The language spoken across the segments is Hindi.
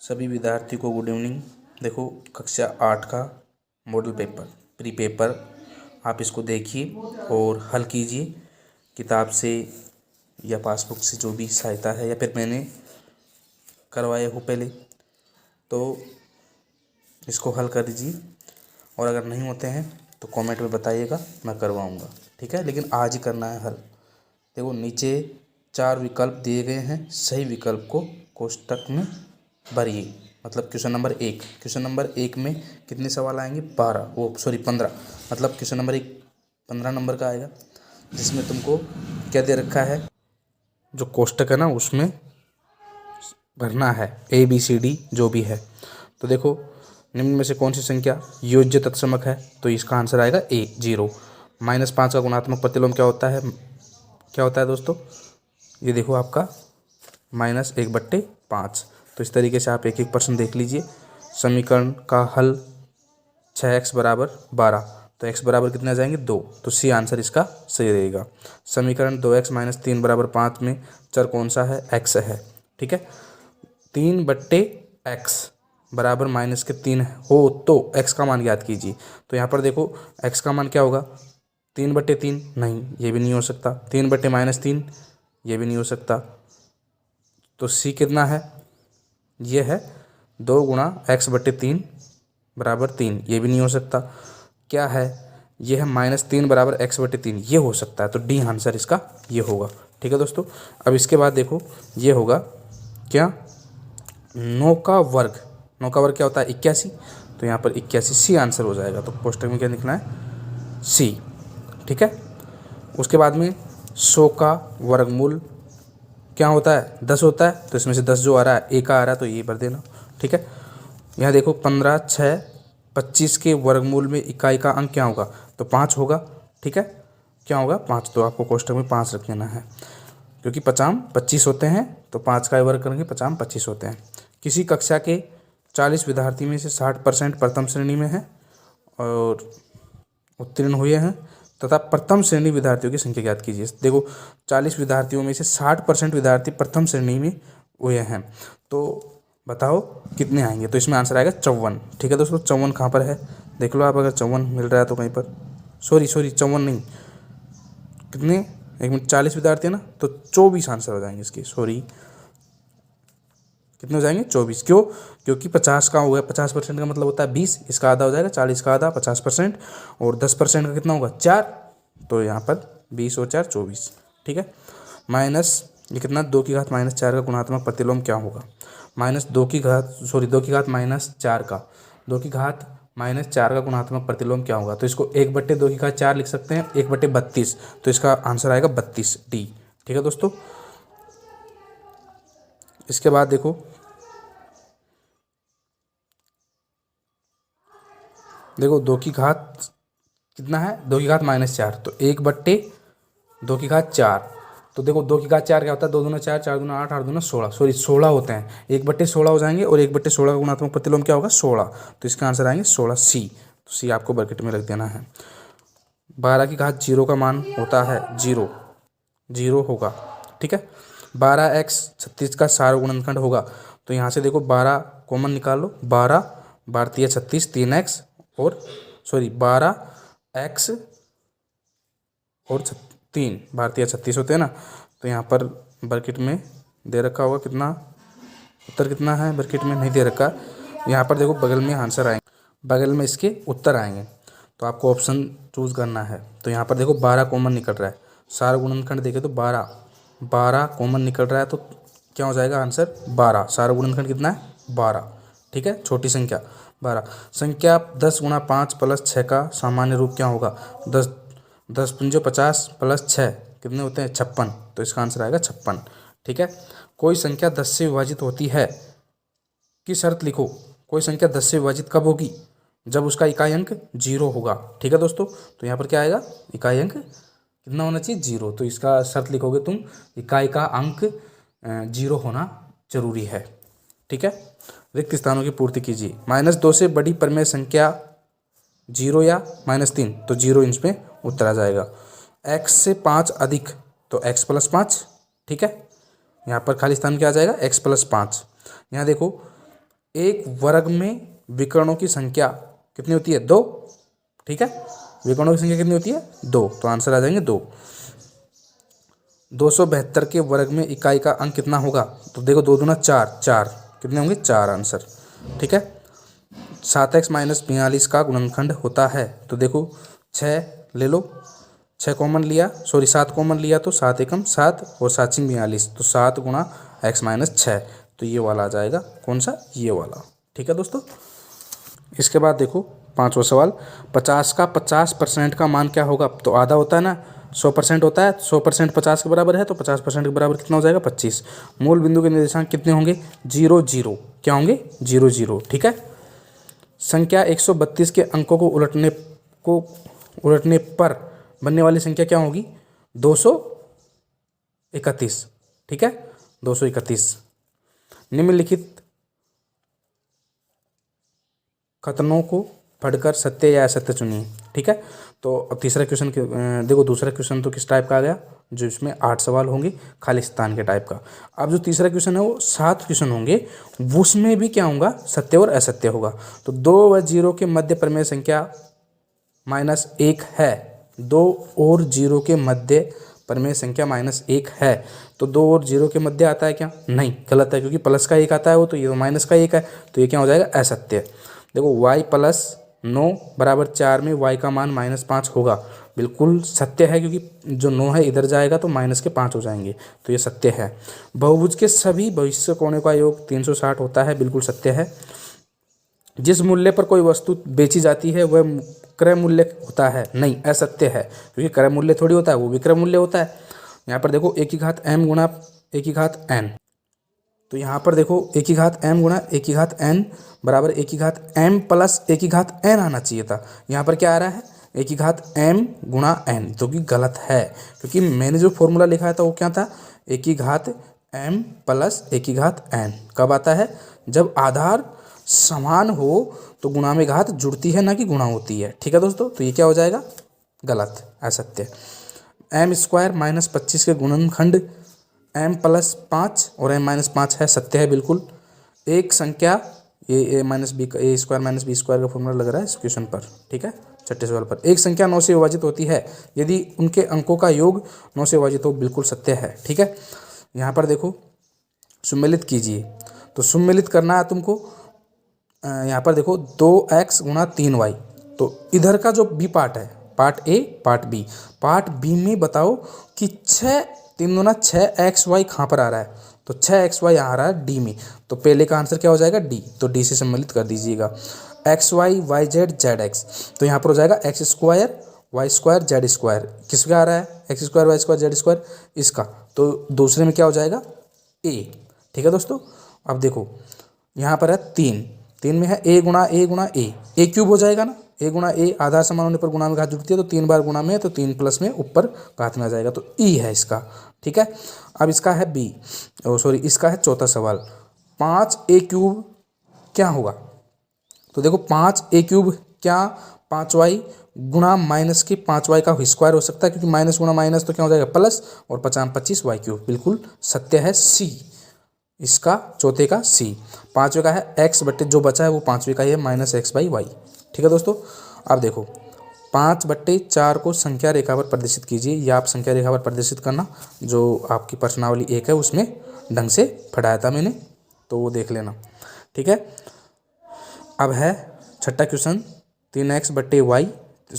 सभी विद्यार्थी को गुड इवनिंग। देखो कक्षा 8 का मॉडल पेपर प्री पेपर आप इसको देखिए और हल कीजिए किताब से या पासबुक से, जो भी सहायता है, या फिर मैंने करवाए हो पहले, तो इसको हल कर दीजिए। और अगर नहीं होते हैं तो कमेंट में बताइएगा, मैं करवाऊँगा, ठीक है। लेकिन आज ही करना है हल। देखो नीचे 4 विकल्प दिए गए हैं, सही विकल्प को कोष्टक में भरिए। मतलब क्वेश्चन नंबर एक में कितने सवाल आएंगे? 15। मतलब क्वेश्चन नंबर 1 15 नंबर का आएगा, जिसमें तुमको क्या दे रखा है, जो कोष्टक है ना उसमें भरना है ABCD जो भी है। तो देखो निम्न में से कौन सी संख्या योज्य तत्समक है? तो इसका आंसर आएगा A 0। -5 का गुणात्मक प्रतिलोम क्या होता है दोस्तों? ये देखो आपका -1/5। तो इस तरीके से आप एक एक प्रश्न देख लीजिए। समीकरण का हल 6x = 12, तो x बराबर कितने आ जाएंगे? 2। तो C आंसर इसका सही रहेगा। समीकरण 2x - 3 = 5 में चर कौन सा है? x है, ठीक है। 3/x बराबर -3 हो तो x का मान ज्ञात कीजिए। तो यहाँ पर देखो x का मान क्या होगा? 3/3 नहीं, ये भी नहीं हो सकता। 3/-3 ये भी नहीं हो सकता। तो C कितना है? ये है 2 × x/3 = 3, ये भी नहीं हो सकता। क्या है? ये है -3 = x/3, ये हो सकता है। तो D आंसर इसका ये होगा, ठीक है दोस्तों। अब इसके बाद देखो ये होगा क्या? 9 का वर्ग क्या होता है? 81। तो यहाँ पर 81 C आंसर हो जाएगा। तो कोष्टक में क्या लिखना है? C, ठीक है। उसके बाद में 100 का वर्गमूल क्या होता है? 10 होता है। तो इसमें से 10 जो आ रहा है, A का आ रहा है, तो ये भर देना, ठीक है। यहाँ देखो 15, 6, 25 के वर्गमूल में इकाई का अंक क्या होगा? तो 5 होगा, ठीक है। क्या होगा? 5। तो आपको कोष्टक में 5 रख देना है, क्योंकि 5 25 होते हैं, तो 5 का वर्ग करेंगे, 5 25 होते हैं। किसी कक्षा के 40 विद्यार्थी में से 60% प्रथम श्रेणी में है और उत्तीर्ण हुए हैं, तथा प्रथम श्रेणी विद्यार्थियों की संख्या ज्ञात कीजिए। देखो 40 विद्यार्थियों में से 60% विद्यार्थी प्रथम श्रेणी में हुए हैं, तो बताओ कितने आएंगे? तो इसमें आंसर आएगा 54, ठीक है दोस्तों। 54 कहाँ पर है? देख लो आप, अगर 54 मिल रहा है तो कहीं पर, सॉरी 54 नहीं, कितने, 1 मिनट, 40 विद्यार्थी है ना, तो 24 आंसर हो जाएंगे इसके। सॉरी, कितने हो जाएंगे? 24। क्यों? क्योंकि 50 का हो गया, 50% का मतलब होता है 20, इसका आधा हो जाएगा, 40 का आधा 50%, और 10% का कितना होगा? 4। तो यहाँ पर 20 और 4 24, ठीक है। माइनस ये कितना? 2 की घात -4 का गुणात्मक प्रतिलोम क्या होगा? -2 की घात -4 का 2 की घात -4 का गुणात्मक प्रतिलोम क्या होगा? तो इसको 1/2 की घात 4 लिख सकते हैं, 1/32। तो इसका आंसर आएगा 32 D, ठीक है दोस्तों। इसके बाद देखो देखो 2 की घात कितना है? 2 की घात -4, तो 1/2 की घात 4। तो देखो 2 की घात 4 क्या होता है? 2 दूना 4, 4 दूना 8, 8 दूना 16, सॉरी 16 होते हैं। 1/16 हो जाएंगे, और 1/16 का गुणात्मक प्रतिलोम क्या होगा? 16। तो इसका आंसर आएंगे 16 C। तो C आपको ब्रैकेट में रख देना है। 12 की घात 0 का मान होता है 0 होगा, ठीक है। 12x 36 का सार गुणनखंड होगा। तो यहाँ से देखो 12 कॉमन निकाल लो, 12 भारतीय 36 3x, और सॉरी 12x और 3 भारतीय 36 होते हैं ना। तो यहाँ पर ब्रैकेट में दे रखा होगा कितना, उत्तर कितना है? ब्रैकेट में नहीं दे रखा। यहाँ पर देखो बगल में आंसर आएंगे, बगल में इसके उत्तर आएंगे, तो आपको ऑप्शन चूज करना है। तो यहाँ पर देखो 12 कॉमन निकल रहा है, सारा गुणनखंड देखे तो 12 कॉमन निकल रहा है, तो क्या हो जाएगा आंसर? 12। सारा गुणनखंड कितना है? 12, ठीक है। छोटी संख्या 12। संख्या 10 × 5 + 6 का सामान्य रूप क्या होगा? 10 10 × 50 + 6 कितने होते हैं 56, तो इसका आंसर आएगा 56। ठीक है। कोई संख्या 10 से विभाजित होती है की शर्त लिखो। कोई संख्या 10 से विभाजित कब होगी? जब उसका इकाई अंक 0 होगा। ठीक है दोस्तों, तो यहाँ पर क्या आएगा? इकाई अंक कितना होना चाहिए? 0। तो इसका शर्त लिखोगे तुम, इकाई का अंक 0 होना जरूरी है। ठीक है। रिक्त स्थानों की पूर्ति कीजिए। -2 से बड़ी परिमेय संख्या 0 या -3, तो 0 इसमें उत्तर आ जाएगा। x से 5 अधिक, तो x + 5। ठीक है। यहाँ पर खाली स्थान क्या आ जाएगा? x + 5। यहाँ देखो, एक वर्ग में विकर्णों की संख्या कितनी होती है? 2। ठीक है। विकर्णों की संख्या कितनी होती है? 2, तो आंसर आ जाएंगे 2। 272 के वर्ग में इकाई का अंक कितना होगा? तो देखो 2 दूना 4, 4 कितने होंगे? 4 आंसर। ठीक है। 7x - 42 का गुणनखंड होता है, तो देखो 6 ले लो, 6 कॉमन लिया, सॉरी 7 कॉमन लिया, तो 7 एकम 7 और 7 × 42, तो 7 × x - 6, तो ये वाला आ जाएगा। कौन सा? ये वाला। ठीक है दोस्तों। इसके बाद देखो 5वां सवाल, 50 का 50% का मान क्या होगा? तो आधा होता है ना, 100% होता है, 100% 50 के बराबर है, तो 50% के बराबर कितना हो जाएगा? 25। मूल बिंदु के निर्देशांक कितने होंगे? 0 0। क्या होंगे? 0 0। ठीक है। संख्या 132 के अंकों को उलटने पर बनने वाली संख्या क्या होगी? 231। ठीक है, 231। निम्नलिखित कथनों को पढ़कर सत्य या असत्य चुनिए। ठीक है। तो अब तीसरा क्वेश्चन देखो, दूसरा क्वेश्चन तो किस टाइप का आ गया? जो इसमें 8 सवाल होंगे खाली स्थान के टाइप का। अब जो तीसरा क्वेश्चन है वो 7 क्वेश्चन होंगे, उसमें भी क्या होगा? सत्य और असत्य होगा। तो 2 व 0 के मध्य परिमेय संख्या -1 है। 2 और 0 के मध्य परिमेय संख्या -1 है। तो 2 और 0 के मध्य आता है क्या? नहीं, गलत है, क्योंकि प्लस का 1 आता है वो, तो ये माइनस का 1 है, तो ये क्या हो जाएगा? असत्य। देखो y + 9 = 4 में y का मान -5 होगा, बिल्कुल सत्य है, क्योंकि जो 9 है इधर जाएगा तो माइनस के 5 हो जाएंगे, तो ये सत्य है। बहुभुज के सभी भविष्य कोणों का योग 360 होता है, बिल्कुल सत्य है। जिस मूल्य पर कोई वस्तु बेची जाती है वह क्रय मूल्य होता है, नहीं, असत्य है, क्योंकि क्रय मूल्य थोड़ी होता है, वो विक्रय मूल्य होता है। यहाँ पर देखो 1m गुणा 1n, तो यहाँ पर देखो 1m गुणा 1n बराबर 1m + 1n आना चाहिए था। यहाँ पर क्या आ रहा है? 1m गुणा n, जो कि गलत है, क्योंकि मैंने जो फॉर्मूला लिखा था वो क्या था? 1m + 1n। कब आता है? जब आधार समान हो तो गुणा में घात जुड़ती है, ना कि गुणा होती है। ठीक है दोस्तों, तो ये क्या हो जाएगा? गलत, असत्य। m² - 25 के गुणनखंड m + 5 और m - 5 है, सत्य है बिल्कुल। एक संख्या a - b का a² - b² का फॉर्मूला लग रहा है इस क्वेश्चन पर। ठीक है, छठे सवाल पर, एक संख्या 9 से विभाजित होती है यदि उनके अंकों का योग 9 से विभाजित हो, बिल्कुल सत्य है। ठीक है। यहाँ पर देखो सुमेलित कीजिए, तो सुमेलित करना है तुमको। यहाँ पर देखो 2x गुणा 3y, तो इधर का जो बी पार्ट है, part A part B, part B में बताओ कि 3 दूना 6xy कहाँ पर आ रहा है? तो 6xy आ रहा है डी में, तो पहले का आंसर क्या हो जाएगा? डी, तो डी से सम्मिलित कर दीजिएगा। xy yz zx, तो यहाँ पर हो जाएगा x² y² z², किसका आ रहा है? x² y² z², इसका, तो दूसरे में क्या हो जाएगा? a। ठीक है दोस्तों। अब देखो यहाँ पर है 3 में है a गुणा a³ हो जाएगा ना, a गुणा a, आधार समान होने पर गुणा में घात जुड़ती है, तो 3 बार गुणा में है, तो 3 प्लस में ऊपर घात में आ जाएगा, तो e है इसका। ठीक है। अब इसका है b, सॉरी इसका है चौथा सवाल, 5a³ क्या होगा? तो देखो 5a³ क्या 5y गुणा माइनस के 5y का स्क्वायर हो सकता है, क्योंकि माइनस गुणा माइनस तो क्या हो जाएगा? प्लस, और 5 25 y³, बिल्कुल सत्य है, सी, इसका चौथे का सी। पाँचवें का है x बट्टे जो बचा है वो पाँचवें का ही है -x/y। ठीक है दोस्तों। अब देखो 5/4 को संख्या रेखा पर प्रदर्शित कीजिए, या आप संख्या रेखा पर प्रदर्शित करना, जो आपकी प्रश्नावली 1 है उसमें ढंग से पढ़ाया था मैंने, तो वो देख लेना। ठीक है। अब है छठा क्वेश्चन, 3x/5 +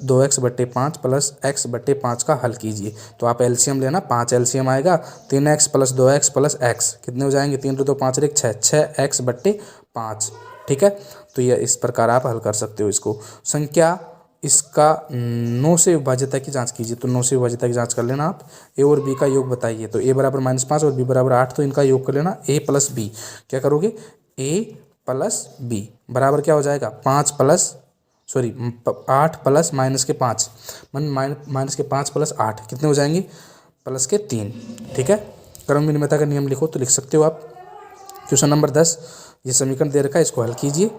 2x/5 + x/5 का हल कीजिए। तो आप एलसीएम लेना, 5 एलसीएम आएगा, 3x + 2x + x कितने हो जाएंगे? 3 × 2 = 5 × 1 = 6, 6x/5। ठीक है, तो ये इस प्रकार आप हल कर सकते हो इसको। संख्या इसका 9 से विभाज्यता की जांच कीजिए। तो 9 से विभाज्यता की जांच कर लेना आप। ए और बी का योग बताइए। तो ए बराबर -5 और बी बराबर 8, तो इनका योग कर लेना ए प्लस बी। क्या करोगे, ए प्लस बी बराबर क्या हो जाएगा 8 प्लस -5 -5 प्लस 8 कितने हो जाएंगे, +3। ठीक है, क्रम विनिमयता का नियम लिखो तो लिख सकते हो आप। क्वेश्चन नंबर 10, ये समीकरण दे रखा है, इसको हल कीजिए।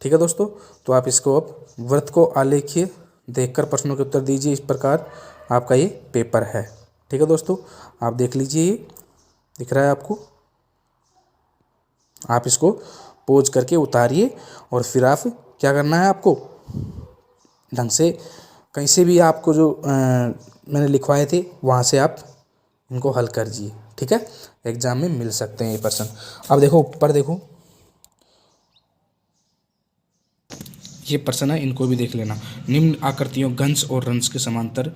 ठीक है दोस्तों, तो आप इसको अब वृत्त को आलेखिए देखकर प्रश्नों के उत्तर दीजिए। इस प्रकार आपका ये पेपर है। ठीक है दोस्तों, आप देख लीजिए, ये दिख रहा है आपको। आप इसको पोज करके उतारिए और फिर आप क्या करना है, आपको ढंग से कहीं से भी आपको जो मैंने लिखवाए थे वहाँ से आप इनको हल कर दीजिए। ठीक है, एग्जाम में मिल सकते हैं ये प्रश्न। अब देखो ऊपर देखो, ये प्रश्न है, इनको भी देख लेना। निम्न आकृतियों गंश और रंश के समांतर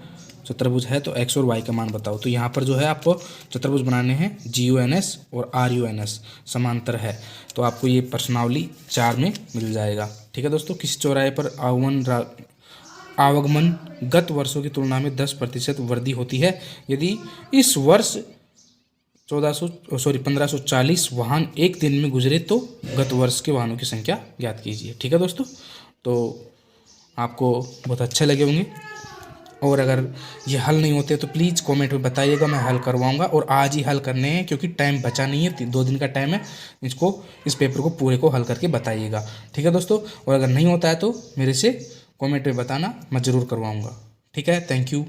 चतुर्भुज है, तो x और y का मान बताओ। तो यहाँ पर जो है आपको चतुर्भुज बनाने हैं, GUNS और RUNS समांतर है। तो आपको ये प्रश्नावली 4 में मिल जाएगा। ठीक है दोस्तों, किसी चौराहे पर आवागमन गत वर्षों की तुलना में 10% वृद्धि होती है यदि इस वर्ष 1540 वाहन एक दिन में गुजरे तो गत वर्ष के वाहनों की संख्या ज्ञात कीजिए। ठीक है दोस्तों, तो आपको बहुत अच्छे लगे होंगे, और अगर ये हल नहीं होते तो प्लीज़ कमेंट में बताइएगा, मैं हल करवाऊंगा। और आज ही हल करने हैं क्योंकि टाइम बचा नहीं है, 2 दिन का टाइम है। इस पेपर को पूरे को हल करके बताइएगा। ठीक है दोस्तों, और अगर नहीं होता है तो मेरे से कमेंट में बताना, मैं ज़रूर करवाऊंगा। ठीक है, थैंक यू।